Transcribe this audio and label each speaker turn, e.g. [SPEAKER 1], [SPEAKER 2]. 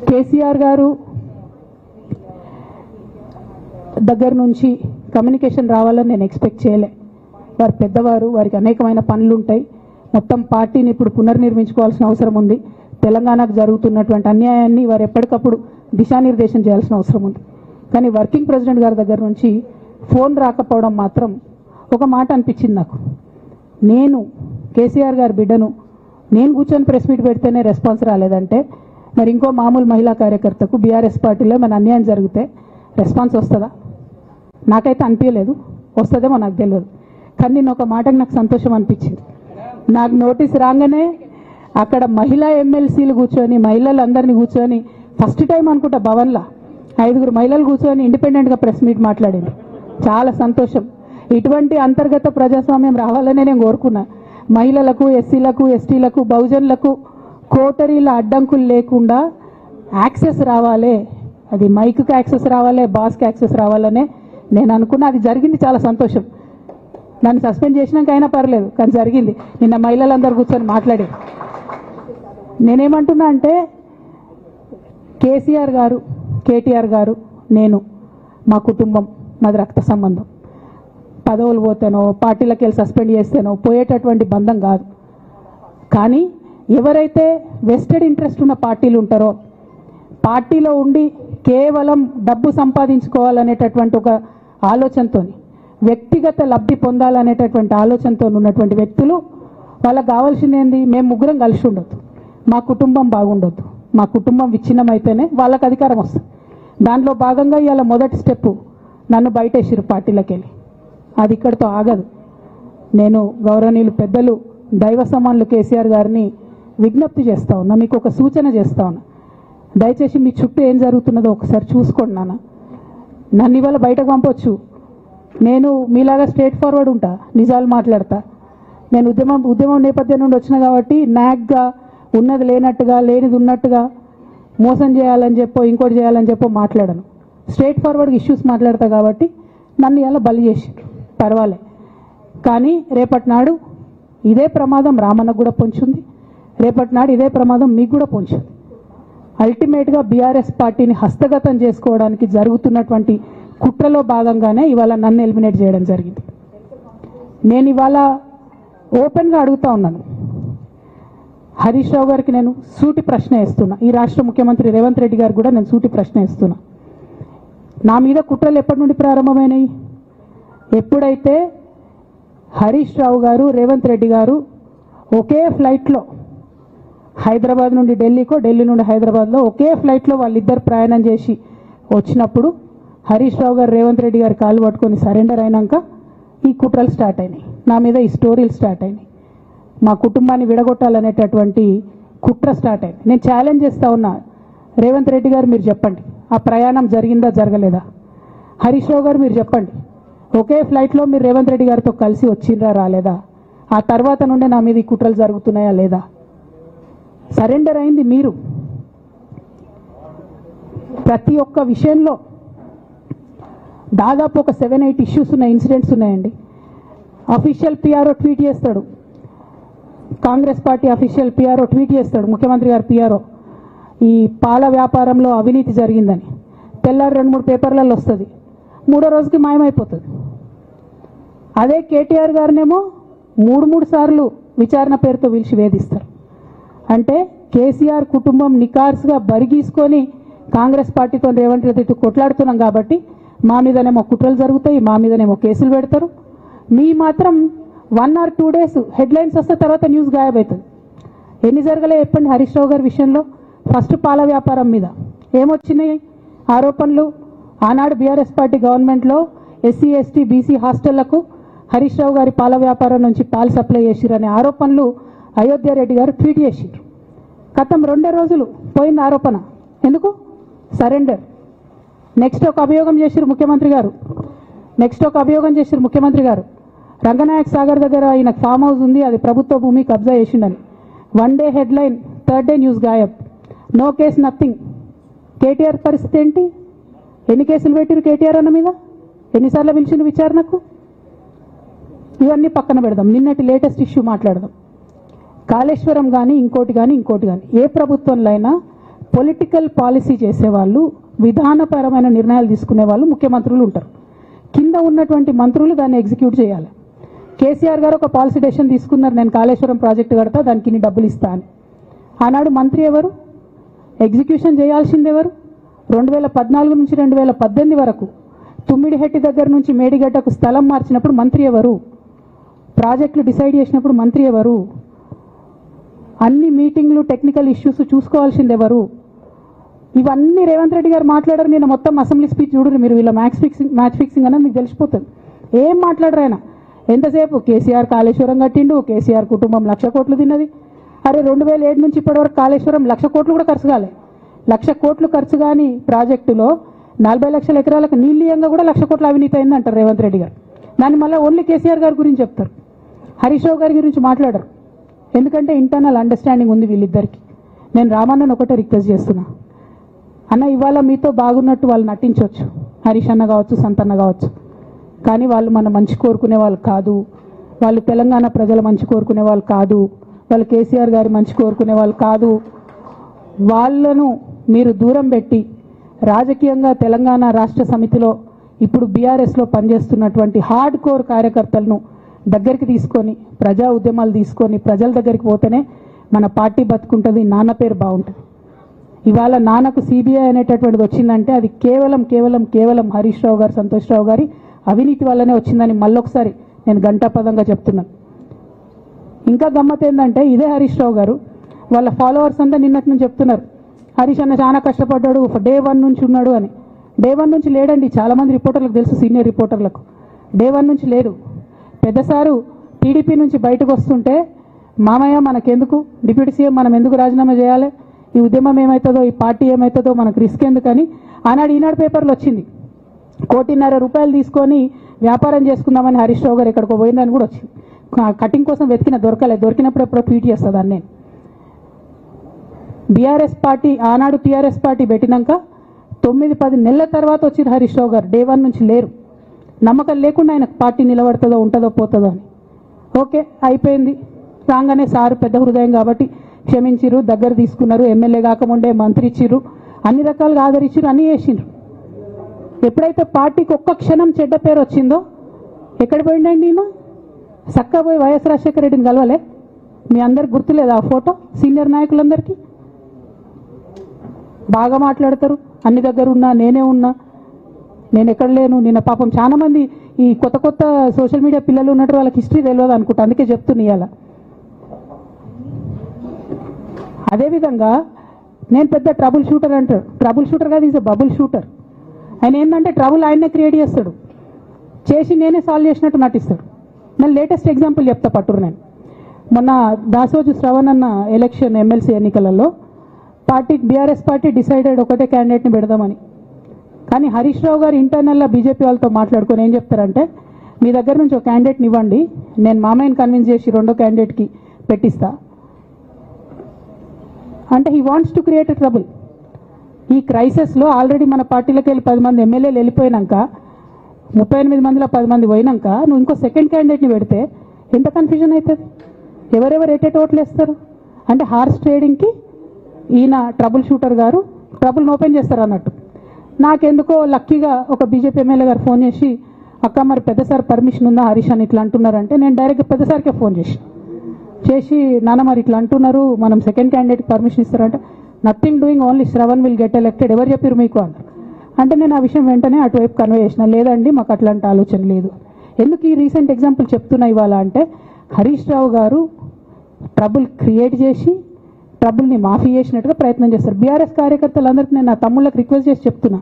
[SPEAKER 1] కేసీఆర్ గారు దగ్గర నుంచి కమ్యూనికేషన్ రావాలని నేను ఎక్స్పెక్ట్ చేయలే. వారు పెద్దవారు, వారికి అనేకమైన పనులు ఉంటాయి. మొత్తం పార్టీని ఇప్పుడు పునర్నిర్మించుకోవాల్సిన అవసరం ఉంది. తెలంగాణకు జరుగుతున్నటువంటి అన్యాయాన్ని వారు ఎప్పటికప్పుడు దిశానిర్దేశం చేయాల్సిన అవసరం ఉంది. కానీ వర్కింగ్ ప్రెసిడెంట్ గారి దగ్గర నుంచి ఫోన్ రాకపోవడం మాత్రం ఒక మాట అనిపించింది నాకు. నేను కేసీఆర్ గారి బిడ్డను, నేను కూర్చొని ప్రెస్ మీట్ పెడితేనే రెస్పాన్స్ రాలేదంటే మరి ఇంకో మామూలు మహిళా కార్యకర్తకు బీఆర్ఎస్ పార్టీలో మన అన్యాయం జరిగితే రెస్పాన్స్ వస్తుందా? నాకైతే అనిపించలేదు. వస్తుందేమో నాకు తెలియదు. కానీ నేను ఒక మాటకు నాకు సంతోషం అనిపించింది. నాకు నోటీస్ రాగానే అక్కడ మహిళా ఎమ్మెల్సీలు కూర్చొని, మహిళలందరినీ కూర్చొని, ఫస్ట్ టైం అనుకుంటా భవన్లో 5 మహిళలు కూర్చొని ఇండిపెండెంట్గా ప్రెస్ మీట్ మాట్లాడింది. చాలా సంతోషం. ఇటువంటి అంతర్గత ప్రజాస్వామ్యం రావాలనే నేను కోరుకున్నా. మహిళలకు, ఎస్సీలకు, ఎస్టీలకు, బహుజనులకు కోటరీల అడ్డంకులు లేకుండా యాక్సెస్ రావాలి. అది మైక్కి యాక్సెస్ రావాలి, బాస్కి యాక్సెస్ రావాలనే నేను అనుకున్నా. అది జరిగింది. చాలా సంతోషం. నన్ను సస్పెండ్ చేసినాక అయినా పర్లేదు, కానీ జరిగింది. నిన్న మహిళలందరూ కూర్చొని మాట్లాడారు. నేనేమంటున్నా అంటే కేసీఆర్ గారు, కేటీఆర్ గారు, నేను, మా కుటుంబం, మాది రక్త సంబంధం. పదవులు పోతేనో, పార్టీలకు వెళ్ళి సస్పెండ్ చేస్తేనో పోయేటటువంటి బంధం కాదు. కానీ ఎవరైతే వెస్టెడ్ ఇంట్రెస్ట్ ఉన్న పార్టీలు ఉంటారో, పార్టీలో ఉండి కేవలం డబ్బు సంపాదించుకోవాలనేటటువంటి ఒక ఆలోచనతో, వ్యక్తిగత లబ్ధి పొందాలనేటటువంటి ఆలోచనతో ఉన్నటువంటి వ్యక్తులు, వాళ్ళకి కావాల్సింది ఏంది? మేము ముగ్గురం కలిసి ఉండొద్దు, మా కుటుంబం బాగుండొద్దు, మా కుటుంబం విచ్ఛిన్నమైతేనే వాళ్ళకి అధికారం వస్తుంది. దాంట్లో భాగంగా ఇవాళ మొదటి స్టెప్ నన్ను బయటేసిరు పార్టీలకు వెళ్ళి. అది ఇక్కడితో ఆగదు. నేను గౌరవనీయులు పెద్దలు దైవ సమానులు కేసీఆర్ గారిని విజ్ఞప్తి చేస్తా ఉన్నా, మీకు ఒక సూచన చేస్తా ఉన్నా. దయచేసి మీ చుట్టూ ఏం జరుగుతున్నదో ఒకసారి చూసుకోండి నాన్న. నన్ను ఇవాళ బయటకు పంపొచ్చు, నేను మీలాగా స్ట్రేట్ ఫార్వర్డ్ ఉంటా, నిజాలు మాట్లాడతా. నేను ఉద్యమం నేపథ్యం నుండి వచ్చిన కాబట్టి నాగ్గా, ఉన్నది లేనట్టుగా, లేనిది ఉన్నట్టుగా, మోసం చేయాలని చెప్పో ఇంకోటి చేయాలని చెప్పో మాట్లాడను. స్ట్రేట్ ఫార్వర్డ్గా ఇష్యూస్ మాట్లాడతా కాబట్టి నన్ను ఇలా బలి చేసిండ్రు, పర్వాలే. కానీ రేపటి నాడు ఇదే ప్రమాదం రామన్నకు కూడా పొంచుంది, రేపటి నాడు ఇదే ప్రమాదం మీకు కూడా పొంచుంది. అల్టిమేట్గా బీఆర్ఎస్ పార్టీని హస్తగతం చేసుకోవడానికి జరుగుతున్నటువంటి కుట్రలో భాగంగానే ఇవాళ నన్ను ఎలిమినేట్ చేయడం జరిగింది. నేను ఇవాళ ఓపెన్గా అడుగుతా ఉన్నాను, హరీష్ రావు గారికి నేను సూటి ప్రశ్న వేస్తున్నా, ఈ రాష్ట్ర ముఖ్యమంత్రి రేవంత్ రెడ్డి గారు కూడా నేను సూటి ప్రశ్న వేస్తున్నా. నా మీద కుట్రలు ఎప్పటి నుండి ప్రారంభమైనాయి? ఎప్పుడైతే హరీష్ రావు గారు, రేవంత్ రెడ్డి గారు ఒకే ఫ్లైట్లో హైదరాబాద్ నుండి ఢిల్లీకో, ఢిల్లీ నుండి హైదరాబాద్లో ఒకే ఫ్లైట్లో వాళ్ళిద్దరు ప్రయాణం చేసి వచ్చినప్పుడు హరీష్ రావు గారు, రేవంత్ రెడ్డి గారు కాళ్ళు పట్టుకొని సరెండర్ అయినాక ఈ కుట్రలు స్టార్ట్ అయినాయి, నా మీద ఈ స్టోరీలు స్టార్ట్ అయినాయి, మా కుటుంబాన్ని విడగొట్టాలనేటటువంటి కుట్ర స్టార్ట్ అయింది. నేను ఛాలెంజ్ చేస్తా ఉన్నా, రేవంత్ రెడ్డి గారు మీరు చెప్పండి, ఆ ప్రయాణం జరిగిందా జరగలేదా? హరీష్ రావు గారు మీరు చెప్పండి, ఒకే ఫ్లైట్లో మీరు రేవంత్ రెడ్డి గారితో కలిసి వచ్చిండ్రా రాలేదా? ఆ తర్వాత నుండే నా మీద ఈ కుట్రలు జరుగుతున్నాయా లేదా? సరెండర్ అయింది మీరు. ప్రతి ఒక్క విషయంలో దాదాపు ఒక 7-8 ఇష్యూస్ ఉన్న ఇన్సిడెంట్స్ ఉన్నాయండి. అఫీషియల్ పిఆర్ఓ ట్వీట్ చేస్తాడు, Congress party official PRO tweet చేస్తాడు, ముఖ్యమంత్రి గారు పిఆర్ఓ, ఈ పాల వ్యాపారంలో అవినీతి జరిగిందని. తెల్లారి 2-3 పేపర్లలో వస్తుంది, 3వ రోజుకి మాయమైపోతుంది. అదే కేటీఆర్ గారినేమో 3 సార్లు విచారణ పేరుతో పిలిచి వేధిస్తారు. అంటే కేసీఆర్ కుటుంబం నికార్స్గా బరిగీసుకొని కాంగ్రెస్ పార్టీతో రేవంత్ రెడ్డి కొట్లాడుతున్నాం కాబట్టి మా మీదనేమో కుట్రలు జరుగుతాయి, మా మీదనేమో కేసులు పెడతారు. మీ మాత్రం 1 or 2 days హెడ్లైన్స్ వస్తే తర్వాత న్యూస్ గాయబవుతుంది. ఎన్ని జరగలే చెప్పండి హరీష్ రావు గారి విషయంలో? ఫస్ట్ పాల వ్యాపారం మీద ఏమొచ్చినాయి ఆరోపణలు? ఆనాడు బీఆర్ఎస్ పార్టీ గవర్నమెంట్లో SC, ST, BC హాస్టళ్లకు Harish Rao గారి పాల వ్యాపారం నుంచి పాలు సప్లై చేసిరనే ఆరోపణలు అయోధ్య రెడ్డి గారు ట్వీట్ చేసిండ్రు. గతం 2 రోజులు పోయింది ఆరోపణ. ఎందుకు? సరెండర్. నెక్స్ట్ ఒక అభియోగం చేసిరు ముఖ్యమంత్రి గారు, రంగనాయక్ సాగర్ దగ్గర ఆయన ఫామ్ హౌస్ ఉంది, అది ప్రభుత్వ భూమి, కబ్జా చేసిండని. 1 day headline, 3rd day news గాయబ్. No case, nothing. కేటీఆర్ పరిస్థితి ఏంటి? ఎన్ని కేసులు పెట్టిరు కేటీఆర్ అన్న మీద? ఎన్నిసార్లు పిలిచిండు విచారణకు? ఇవన్నీ పక్కన పెడదాం, నిన్నటి లేటెస్ట్ ఇష్యూ మాట్లాడదాం. కాళేశ్వరం కానీ ఇంకోటి కానీ ఏ ప్రభుత్వంలో అయినా పొలిటికల్ పాలసీ చేసేవాళ్ళు, విధానపరమైన నిర్ణయాలు తీసుకునే వాళ్ళు ముఖ్యమంత్రులు ఉంటారు. కింద ఉన్నటువంటి మంత్రులు దాన్ని ఎగ్జిక్యూట్ చేయాలి. కేసీఆర్ గారు ఒక పాలసీ డెసిషన్ తీసుకున్నారు, నేను కాళేశ్వరం ప్రాజెక్టు కడతా, దానికి ఇన్ని డబ్బులు ఇస్తా అని. ఆనాడు మంత్రి ఎవరు? ఎగ్జిక్యూషన్ చేయాల్సింది ఎవరు? 2014 నుంచి 2018 వరకు తుమ్మిడిహెట్టి దగ్గర నుంచి మేడిగడ్డకు స్థలం మార్చినప్పుడు మంత్రి ఎవరు? ప్రాజెక్టులు డిసైడ్ చేసినప్పుడు మంత్రి ఎవరు? అన్ని మీటింగ్లు, టెక్నికల్ ఇష్యూస్ చూసుకోవాల్సింది ఎవరు? ఇవన్నీ రేవంత్ రెడ్డి గారు మాట్లాడారు. నేను మొత్తం అసెంబ్లీ స్పీచ్ చూడరు మీరు, వీళ్ళ మ్యాచ్ ఫిక్సింగ్ అనేది మీకు తెలిసిపోతుంది. ఏం మాట్లాడరు ఆయన. ఎంతసేపు కేసీఆర్ కాళేశ్వరం కట్టిండు, కేసీఆర్ కుటుంబం 1,00,000 కోట్లు తిన్నది. అరే 2007 నుంచి ఇప్పటివరకు కాళేశ్వరం 1,00,000 కోట్లు కూడా ఖర్చు కాలే. 1,00,000 కోట్లు ఖర్చు కాని ప్రాజెక్టులో 40 లక్షల ఎకరాలకు నీళ్ళీయంగా కూడా 1,00,000 కోట్ల అవినీతి అయింది అంటారు రేవంత్ రెడ్డి గారు. దాన్ని మళ్ళీ ఓన్లీ కేసీఆర్ గారి గురించి చెప్తారు, హరీష్ రావు గారి గురించి మాట్లాడరు. ఎందుకంటే ఇంటర్నల్ అండర్స్టాండింగ్ ఉంది వీళ్ళిద్దరికి. నేను రామన్నను ఒకటే రిక్వెస్ట్ చేస్తున్నా, అన్న ఇవాళ మీతో బాగున్నట్టు వాళ్ళు నటించవచ్చు, హరీష్ అన్న కావచ్చు, సంతన్న కావచ్చు, కానీ వాళ్ళు మన మంచి కోరుకునే వాళ్ళు కాదు. వాళ్ళు తెలంగాణ ప్రజల మంచి కోరుకునే వాళ్ళు కాదు. వాళ్ళు కేసీఆర్ గారి మంచి కోరుకునే వాళ్ళు కాదు. వాళ్ళను మీరు దూరం పెట్టి రాజకీయంగా తెలంగాణ రాష్ట్ర సమితిలో ఇప్పుడు బీఆర్ఎస్లో పనిచేస్తున్నటువంటి హార్డ్ కోర్ కార్యకర్తలను దగ్గరికి తీసుకొని, ప్రజా ఉద్యమాలు తీసుకొని ప్రజల దగ్గరికి పోతేనే మన పార్టీ బతుకుంటుంది, నాన్న పేరు బాగుంటుంది. ఇవాళ నాన్నకు సిబిఐ అనేటటువంటిది వచ్చిందంటే అది కేవలం హరీష్ రావు గారు, సంతోష్ రావు గారి అవినీతి వల్లనే వచ్చిందని మళ్ళొకసారి నేను గంటాపదంగా చెప్తున్నాను. ఇంకా గమ్మత్ ఏంటంటే ఇదే హరీష్ రావు గారు వాళ్ళ ఫాలోవర్స్ అంతా నిన్నటి నుంచి చెప్తున్నారు, హరీష్ అన్న చాలా కష్టపడ్డాడు, డే 1 నుంచి ఉన్నాడు అని. డే 1 నుంచి లేడండి. చాలామంది రిపోర్టర్లకు తెలుసు, సీనియర్ రిపోర్టర్లకు డే 1 నుంచి లేరు. పెద్దసారు టీడీపీ నుంచి బయటకు వస్తుంటే మామయ్య మనకెందుకు, డిప్యూటీ సీఎం మనం ఎందుకు రాజీనామా చేయాలి, ఈ ఉద్యమం ఏమవుతుందో, ఈ పార్టీ ఏమవుతుందో మనకు రిస్క్ ఎందుకని ఆనాడు ఈనాడు పేపర్లో వచ్చింది. 1,50,00,000 రూపాయలు తీసుకొని వ్యాపారం చేసుకుందామని హరీష్ రావు గారు ఎక్కడికో పోయిందని కూడా వచ్చింది. కటింగ్ కోసం దొరికినప్పుడు ఎప్పుడో ట్వీట్ చేస్తుందని. నేను బీఆర్ఎస్ పార్టీ ఆనాడు టీఆర్ఎస్ పార్టీ పెట్టినాక 9-10 నెలల తర్వాత వచ్చిన హరీష్ రావు గారు డే 1 నుంచి లేరు. నమ్మకం లేకుండా ఆయన పార్టీ నిలబడుతుందో ఉంటుందో పోతుందో అని. ఓకే అయిపోయింది. రాగానే సారు పెద్ద హృదయం కాబట్టి క్షమించిరు, దగ్గర తీసుకున్నారు, ఎమ్మెల్యే కాకముందే మంత్రి ఇచ్చిర్రు, అన్ని రకాలుగా ఆదరించిరు, అన్నీ చేసిండ్రు. ఎప్పుడైతే పార్టీకి ఒక్క క్షణం చెడ్డ పేరు వచ్చిందో ఎక్కడ పోయిండండి ఈయన? చక్కా పోయి వైఎస్ రాజశేఖర రెడ్డిని కలవలే? మీ అందరికి గుర్తులేదు ఆ ఫోటో? సీనియర్ నాయకులందరికీ బాగా మాట్లాడతారు, అన్ని దగ్గర ఉన్నా, నేనే ఉన్నా, నేను ఎక్కడ లేను. నిన్న పాపం చాలా మంది ఈ కొత్త సోషల్ మీడియా పిల్లలు ఉన్నట్టు వాళ్ళకి హిస్టరీ తెలియదు అనుకుంటా, అందుకే చెప్తున్నా ఇవాళ. అదేవిధంగా నేను పెద్ద ట్రబుల్ షూటర్ అంటారు. ట్రబుల్ షూటర్ కాదు, ఈజ్ బబుల్ షూటర్. ఆయన ఏంటంటే ట్రబుల్ ఆయన్నే క్రియేట్ చేస్తాడు, చేసి నేనే సాల్వ్ చేసినట్టు నటిస్తాడు. నేను లేటెస్ట్ ఎగ్జాంపుల్ చెప్తా పట్టురు. నేను మొన్న దాసోజు శ్రవణ్ అన్న ఎలక్షన్ ఎమ్మెల్సీ ఎన్నికలలో బీఆర్ఎస్ పార్టీ డిసైడెడ్ ఒకటే క్యాండిడేట్ని పెడదామని. కానీ హరీష్ రావు గారు ఇంటర్నల్గా బీజేపీ వాళ్ళతో మాట్లాడుకొని ఏం చెప్తారంటే, మీ దగ్గర నుంచి ఒక క్యాండిడేట్ని ఇవ్వండి, నేను మామయ్యని కన్విన్స్ చేసి రెండో క్యాండిడేట్కి పెట్టిస్తా అంటే he wants to create a trouble. ఈ క్రైసిస్లో ఆల్రెడీ మన పార్టీలోకి వెళ్ళి 10 మంది ఎమ్మెల్యేలు వెళ్ళిపోయినాక, 38 మందిలో 10 మంది పోయినాక నువ్వు ఇంకో సెకండ్ క్యాండిడేట్ని పెడితే ఎంత కన్ఫ్యూజన్ అవుతుంది? ఎవరెవరు ఎటెట్ ఓట్లు వేస్తారు? అంటే హార్స్ ట్రేడింగ్కి ఈయన ట్రబుల్ షూటర్ గారు ట్రబుల్ని ఓపెన్ చేస్తారు అన్నట్టు. నాకెందుకో లక్కీగా ఒక బీజేపీ ఎమ్మెల్యే గారు ఫోన్ చేసి, అక్క మరి పెద్దసారి పర్మిషన్ ఉందా హరీష్ అని ఇట్లా అంటున్నారంటే, నేను డైరెక్ట్గా పెద్దసారికే ఫోన్ చేసి నాన్న మరి ఇట్లా అంటున్నారు, మనం సెకండ్ క్యాండిడేట్కి పర్మిషన్ ఇస్తారంటే, nothing doing, only Shravan will get elected, ఎవరు చెప్పారు మీకు అన్నారు. అంటే నేను ఆ విషయం వెంటనే అటువైపు కన్వే చేసిన, లేదండి మాకు అట్లాంటి ఆలోచన లేదు. ఎందుకు ఈ రీసెంట్ ఎగ్జాంపుల్ చెప్తున్నా ఇవాళ అంటే, హరీష్ రావు గారు ట్రబుల్ క్రియేట్ చేసి ట్రబుల్ని మాఫీ చేసినట్టుగా ప్రయత్నం చేస్తారు. బీఆర్ఎస్ కార్యకర్తలందరికీ నేను నా తమ్ముళ్ళకి రిక్వెస్ట్ చేసి చెప్తున్నా,